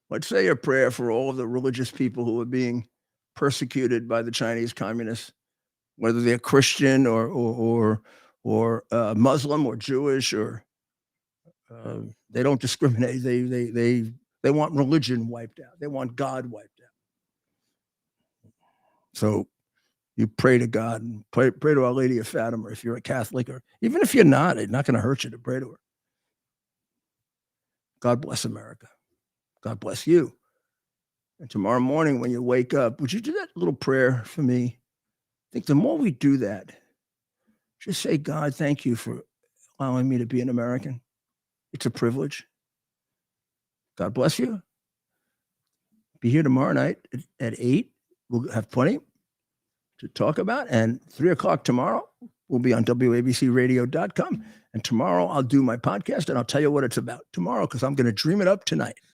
Let's say a prayer for all of the religious people who are being persecuted by the Chinese communists, whether they're Christian or Muslim or Jewish, or they don't discriminate. They want religion wiped out. They want God wiped out. So you pray to God and pray to Our Lady of Fatima if you're a Catholic, or even if you're not, it's not going to hurt you to pray to her. God bless America. God bless you. And tomorrow morning when you wake up, would you do that little prayer for me? I think the more we do that, just say, God, thank you for allowing me to be an American. It's a privilege. God bless you. Be here tomorrow night at 8. We'll have plenty to talk about. And 3 o'clock tomorrow, we'll be on WABCradio.com. And tomorrow I'll do my podcast and I'll tell you what it's about tomorrow, because I'm going to dream it up tonight.